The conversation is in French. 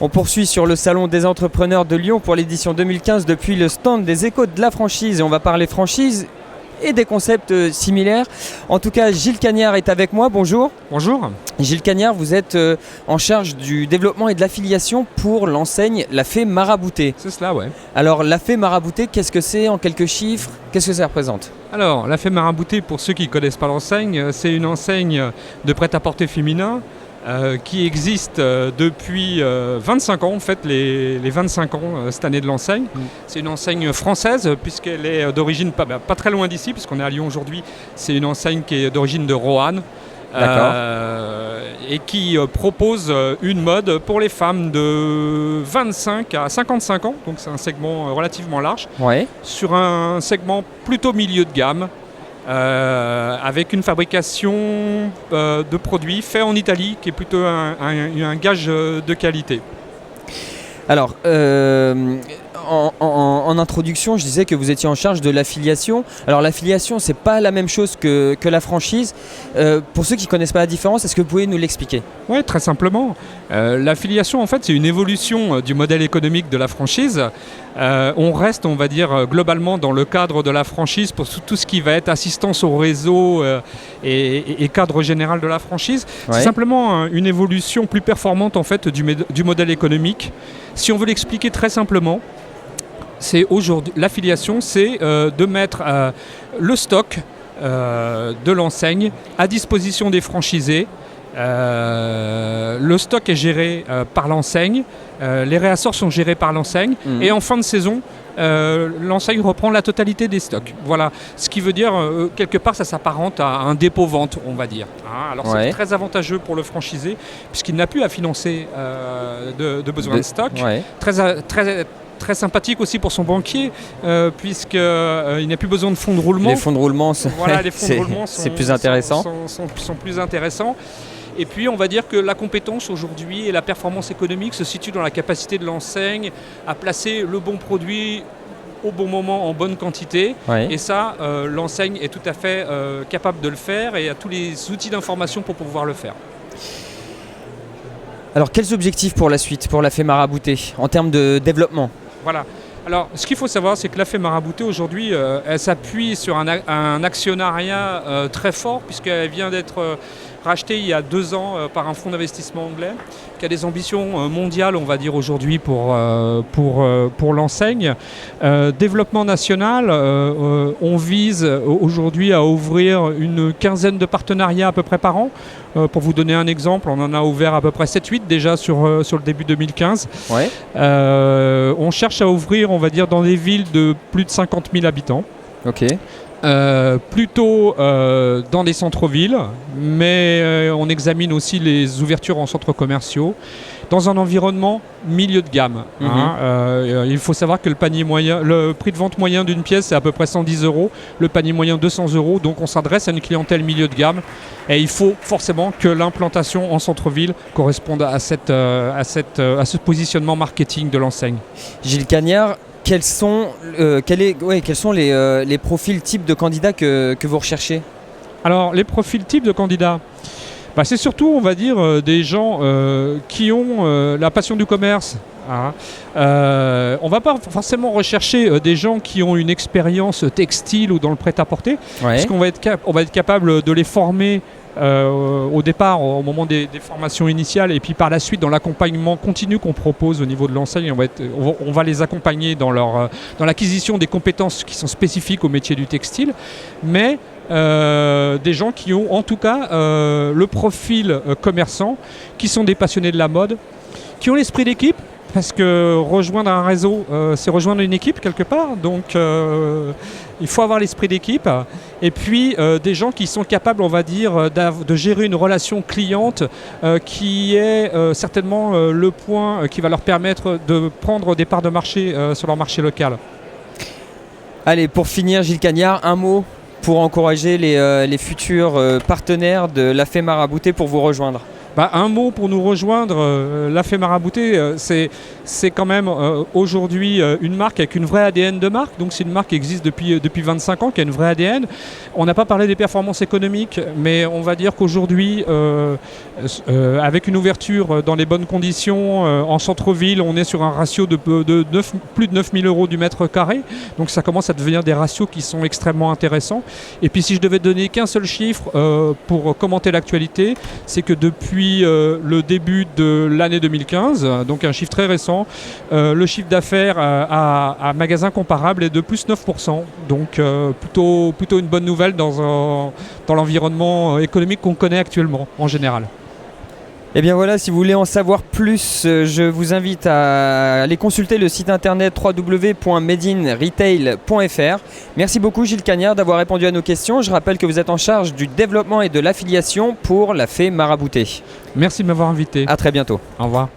On poursuit sur le Salon des entrepreneurs de Lyon pour l'édition 2015 depuis le stand des échos de la franchise. Et on va parler franchise et des concepts similaires. En tout cas, Gilles Cagnard est avec moi. Bonjour. Bonjour. Gilles Cagnard, vous êtes en charge du développement et de l'affiliation pour l'enseigne La Fée Marabouté. C'est cela, ouais. Alors, La Fée Marabouté, qu'est-ce que c'est en quelques chiffres? Qu'est-ce que ça représente? Alors, La Fée Marabouté, pour ceux qui ne connaissent pas l'enseigne, c'est une enseigne de prêt-à-porter féminin qui existe depuis 25 ans, en fait, les 25 ans cette année de l'enseigne. C'est une enseigne française, puisqu'elle est d'origine pas très loin d'ici, puisqu'on est à Lyon aujourd'hui. C'est une enseigne qui est d'origine de Roanne. Et qui propose une mode pour les femmes de 25 à 55 ans, donc c'est un segment relativement large, sur un segment plutôt milieu de gamme, avec une fabrication de produits faits en Italie, qui est plutôt un gage de qualité. Alors, en introduction, je disais que vous étiez en charge de l'affiliation. Alors l'affiliation, c'est pas la même chose que la franchise. Pour ceux qui ne connaissent pas la différence, est-ce que vous pouvez nous l'expliquer? Oui, très simplement. L'affiliation, en fait, c'est une évolution du modèle économique de la franchise. On reste, on va dire, globalement dans le cadre de la franchise pour tout ce qui va être assistance au réseau et cadre général de la franchise. C'est simplement une évolution plus performante, en fait, du modèle économique. Si on veut l'expliquer très simplement, c'est aujourd'hui l'affiliation, c'est de mettre le stock de l'enseigne à disposition des franchisés. Le stock est géré par l'enseigne, les réassorts sont gérés par l'enseigne et en fin de saison, l'enseigne reprend la totalité des stocks. Voilà, ce qui veut dire quelque part ça s'apparente à un dépôt-vente, on va dire. Alors c'est très avantageux pour le franchisé puisqu'il n'a plus à financer de besoin de stock. Très sympathique aussi pour son banquier, puisqu'il n'a plus besoin de fonds de roulement. Les fonds de roulement, c'est plus intéressant. Sont plus intéressants. Et puis on va dire que la compétence aujourd'hui et la performance économique se situent dans la capacité de l'enseigne à placer le bon produit au bon moment en bonne quantité. Et ça, l'enseigne est tout à fait capable de le faire et a tous les outils d'information pour pouvoir le faire. Alors quels objectifs pour la suite, pour La Fée Marabouté, en termes de développement? Voilà. Alors, ce qu'il faut savoir, c'est que La Fée Marabouté, aujourd'hui, elle s'appuie sur un actionnariat très fort, puisqu'elle vient d'être rachetée il y a 2 ans par un fonds d'investissement anglais, qui a des ambitions mondiales, on va dire, aujourd'hui pour l'enseigne. Développement national, on vise aujourd'hui à ouvrir une quinzaine de partenariats à peu près par an. Pour vous donner un exemple, on en a ouvert à peu près 7-8 déjà sur le début 2015. On cherche à ouvrir, on va dire, dans des villes de plus de 50 000 habitants. Plutôt dans des centres-villes, mais on examine aussi les ouvertures en centres commerciaux, dans un environnement milieu de gamme. Il faut savoir que le prix de vente moyen d'une pièce c'est à peu près 110 €, le panier moyen 200 €, donc on s'adresse à une clientèle milieu de gamme et il faut forcément que l'implantation en centre-ville corresponde à ce positionnement marketing de l'enseigne. Gilles Cagnard, quels sont les profils types de candidats que vous recherchez? Alors, les profils types de candidats, c'est surtout, on va dire, des gens qui ont la passion du commerce. On ne va pas forcément rechercher des gens qui ont une expérience textile ou dans le prêt-à-porter, puisqu'on va être capable de les former au départ, au moment des formations initiales, et puis par la suite dans l'accompagnement continu qu'on propose au niveau de l'enseigne, on va les accompagner dans l'acquisition des compétences qui sont spécifiques au métier du textile, mais des gens qui ont en tout cas le profil commerçant, qui sont des passionnés de la mode, qui ont l'esprit d'équipe, parce que rejoindre un réseau, c'est rejoindre une équipe quelque part, donc il faut avoir l'esprit d'équipe, et puis des gens qui sont capables, on va dire, de gérer une relation cliente qui est certainement le point qui va leur permettre de prendre des parts de marché sur leur marché local. Allez, pour finir, Gilles Cagnard, un mot pour encourager les futurs partenaires de La Fée Marabouté pour vous rejoindre. Un mot pour nous rejoindre, La Fée Marabouté, c'est c'est quand même aujourd'hui une marque avec une vraie ADN de marque. Donc c'est une marque qui existe depuis 25 ans, qui a une vraie ADN. On n'a pas parlé des performances économiques, mais on va dire qu'aujourd'hui, avec une ouverture dans les bonnes conditions, en centre-ville, on est sur un ratio de plus de 9 000 € du mètre carré. Donc ça commence à devenir des ratios qui sont extrêmement intéressants. Et puis si je devais donner qu'un seul chiffre pour commenter l'actualité, c'est que depuis le début de l'année 2015, donc un chiffre très récent, le chiffre d'affaires à magasins comparables est de plus 9%. Donc plutôt une bonne nouvelle dans l'environnement économique qu'on connaît actuellement en général. Et bien voilà, si vous voulez en savoir plus, je vous invite à aller consulter le site internet www.madeinretail.fr. Merci beaucoup Gilles Cagnard d'avoir répondu à nos questions. Je rappelle que vous êtes en charge du développement et de l'affiliation pour la Fée Maraboutée. Merci de m'avoir invité. À très bientôt. Au revoir.